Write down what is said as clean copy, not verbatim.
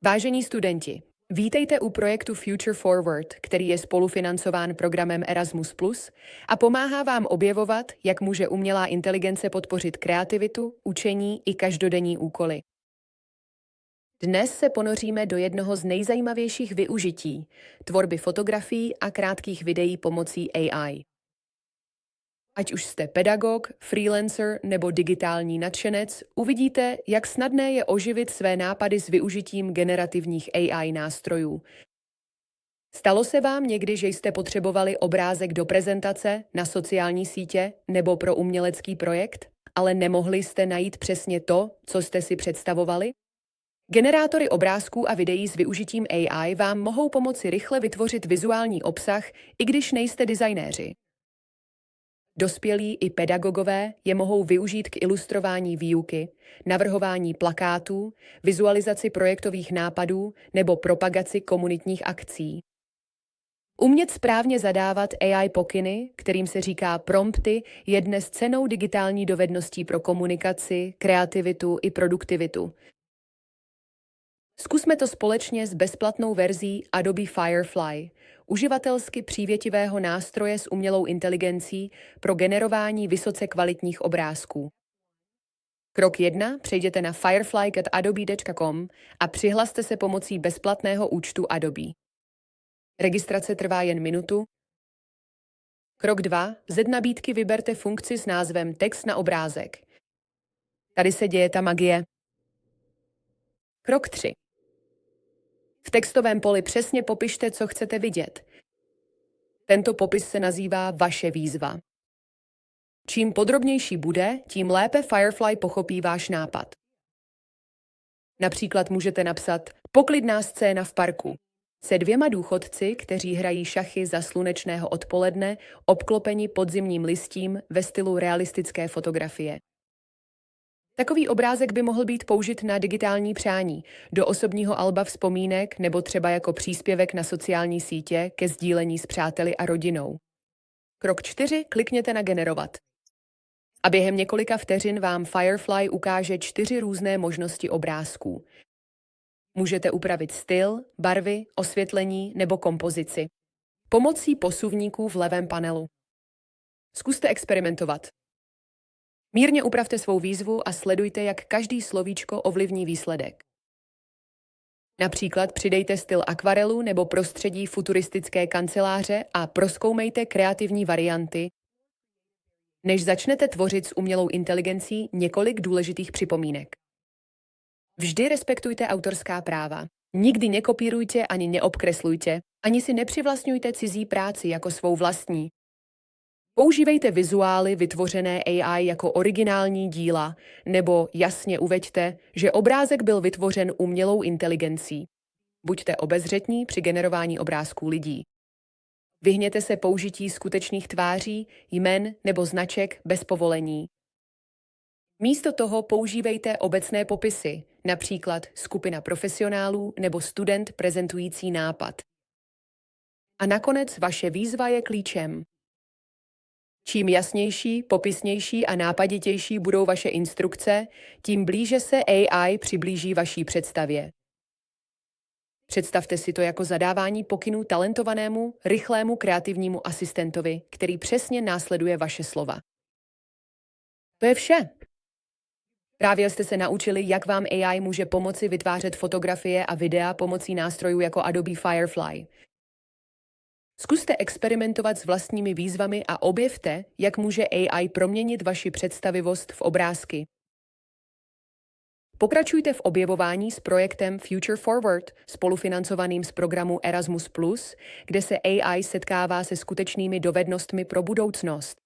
Vážení studenti, vítejte u projektu Future Forward, který je spolufinancován programem Erasmus+, a pomáhá vám objevovat, jak může umělá inteligence podpořit kreativitu, učení i každodenní úkoly. Dnes se ponoříme do jednoho z nejzajímavějších využití – tvorby fotografií a krátkých videí pomocí AI. Ať už jste pedagog, freelancer nebo digitální nadšenec, uvidíte, jak snadné je oživit své nápady s využitím generativních AI nástrojů. Stalo se vám někdy, že jste potřebovali obrázek do prezentace, na sociální sítě nebo pro umělecký projekt, ale nemohli jste najít přesně to, co jste si představovali? Generátory obrázků a videí s využitím AI vám mohou pomoci rychle vytvořit vizuální obsah, i když nejste designéři. Dospělí i pedagogové je mohou využít k ilustrování výuky, navrhování plakátů, vizualizaci projektových nápadů nebo propagaci komunitních akcí. Umět správně zadávat AI pokyny, kterým se říká prompty, je dnes cennou digitální dovedností pro komunikaci, kreativitu i produktivitu. Zkusme to společně s bezplatnou verzí Adobe Firefly, uživatelsky přívětivého nástroje s umělou inteligencí pro generování vysoce kvalitních obrázků. Krok 1. Přejděte na firefly.adobe.com a přihlaste se pomocí bezplatného účtu Adobe. Registrace trvá jen minutu. Krok 2. Z nabídky vyberte funkci s názvem Text na obrázek. Tady se děje ta magie. Krok 3. V textovém poli přesně popište, co chcete vidět. Tento popis se nazývá vaše výzva. Čím podrobnější bude, tím lépe Firefly pochopí váš nápad. Například můžete napsat poklidná scéna v parku se 2 důchodci, kteří hrají šachy za slunečného odpoledne, obklopeni podzimním listím ve stylu realistické fotografie. Takový obrázek by mohl být použit na digitální přání, do osobního alba vzpomínek nebo třeba jako příspěvek na sociální sítě ke sdílení s přáteli a rodinou. Krok 4. Klikněte na generovat. A během několika vteřin vám Firefly ukáže 4 různé možnosti obrázků. Můžete upravit styl, barvy, osvětlení nebo kompozici pomocí posuvníků v levém panelu. Zkuste experimentovat. Mírně upravte svou výzvu a sledujte, jak každý slovíčko ovlivní výsledek. Například přidejte styl akvarelu nebo prostředí futuristické kanceláře a prozkoumejte kreativní varianty. Než začnete tvořit s umělou inteligencí, několik důležitých připomínek. Vždy respektujte autorská práva. Nikdy nekopírujte ani neobkreslujte, ani si nepřivlastňujte cizí práci jako svou vlastní. Používejte vizuály vytvořené AI jako originální díla, nebo jasně uveďte, že obrázek byl vytvořen umělou inteligencí. Buďte obezřetní při generování obrázků lidí. Vyhněte se použití skutečných tváří, jmen nebo značek bez povolení. Místo toho používejte obecné popisy, například skupina profesionálů nebo student prezentující nápad. A nakonec vaše výzva je klíčem. Čím jasnější, popisnější a nápaditější budou vaše instrukce, tím blíže se AI přiblíží vaší představě. Představte si to jako zadávání pokynů talentovanému, rychlému kreativnímu asistentovi, který přesně následuje vaše slova. To je vše. Právě jste se naučili, jak vám AI může pomoci vytvářet fotografie a videa pomocí nástrojů jako Adobe Firefly. Zkuste experimentovat s vlastními výzvami a objevte, jak může AI proměnit vaši představivost v obrázky. Pokračujte v objevování s projektem Future Forward, spolufinancovaným z programu Erasmus+, kde se AI setkává se skutečnými dovednostmi pro budoucnost.